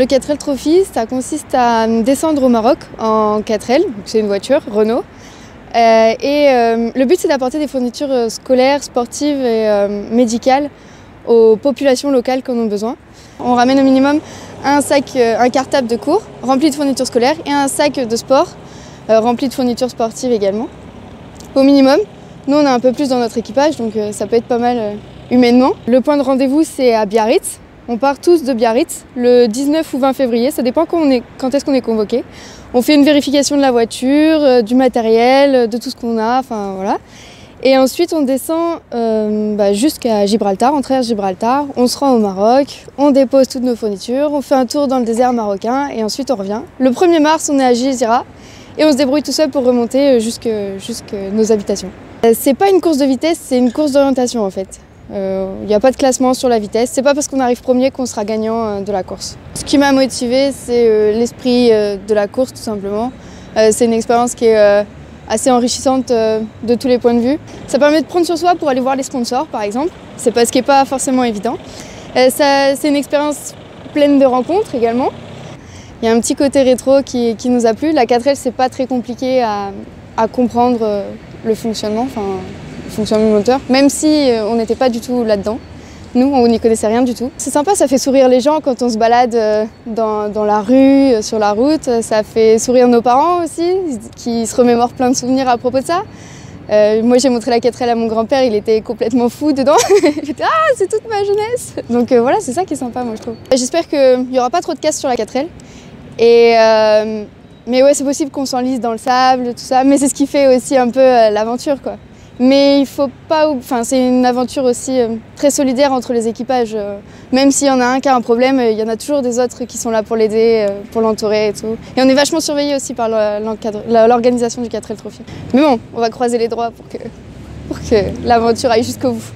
Le 4L Trophy, ça consiste à descendre au Maroc en 4L, c'est une voiture Renault. Le but c'est d'apporter des fournitures scolaires, sportives et médicales aux populations locales qui en ont besoin. On ramène au minimum un cartable de cours rempli de fournitures scolaires et un sac de sport rempli de fournitures sportives également. Au minimum, nous on a un peu plus dans notre équipage, donc ça peut être pas mal humainement. Le point de rendez-vous c'est à Biarritz. On part tous de Biarritz le 19 ou 20 février, ça dépend quand est-ce qu'on est convoqué. On fait une vérification de la voiture, du matériel, de tout ce qu'on a, enfin voilà. Et ensuite on descend jusqu'à Gibraltar, on traverse Gibraltar, on se rend au Maroc, on dépose toutes nos fournitures, on fait un tour dans le désert marocain et ensuite on revient. Le 1er mars on est à Gizira et on se débrouille tout seul pour remonter jusque nos habitations. C'est pas une course de vitesse, c'est une course d'orientation en fait. Il n'y a pas de classement sur la vitesse, c'est pas parce qu'on arrive premier qu'on sera gagnant de la course. Ce qui m'a motivée, c'est l'esprit de la course tout simplement. C'est une expérience qui est assez enrichissante de tous les points de vue. Ça permet de prendre sur soi pour aller voir les sponsors par exemple, c'est pas ce qui n'est pas forcément évident. C'est une expérience pleine de rencontres également. Il y a un petit côté rétro qui nous a plu. La 4L, c'est pas très compliqué à comprendre le fonctionnement du moteur, même si on n'était pas du tout là-dedans. Nous, on n'y connaissait rien du tout. C'est sympa, ça fait sourire les gens quand on se balade dans la rue, sur la route. Ça fait sourire nos parents aussi, qui se remémorent plein de souvenirs à propos de ça. Moi, j'ai montré la 4L à mon grand-père, il était complètement fou dedans. Il était « Ah, c'est toute ma jeunesse !» Donc voilà, c'est ça qui est sympa, moi, je trouve. J'espère qu'il n'y aura pas trop de casse sur la 4L. Mais ouais, c'est possible qu'on s'enlise dans le sable, tout ça. Mais c'est ce qui fait aussi un peu l'aventure, quoi. Mais il faut pas... c'est une aventure aussi très solidaire entre les équipages. Même s'il y en a un qui a un problème, il y en a toujours des autres qui sont là pour l'aider, pour l'entourer et tout. Et on est vachement surveillés aussi par l'organisation du 4L Trophy. Mais bon, on va croiser les doigts pour que l'aventure aille jusqu'au bout.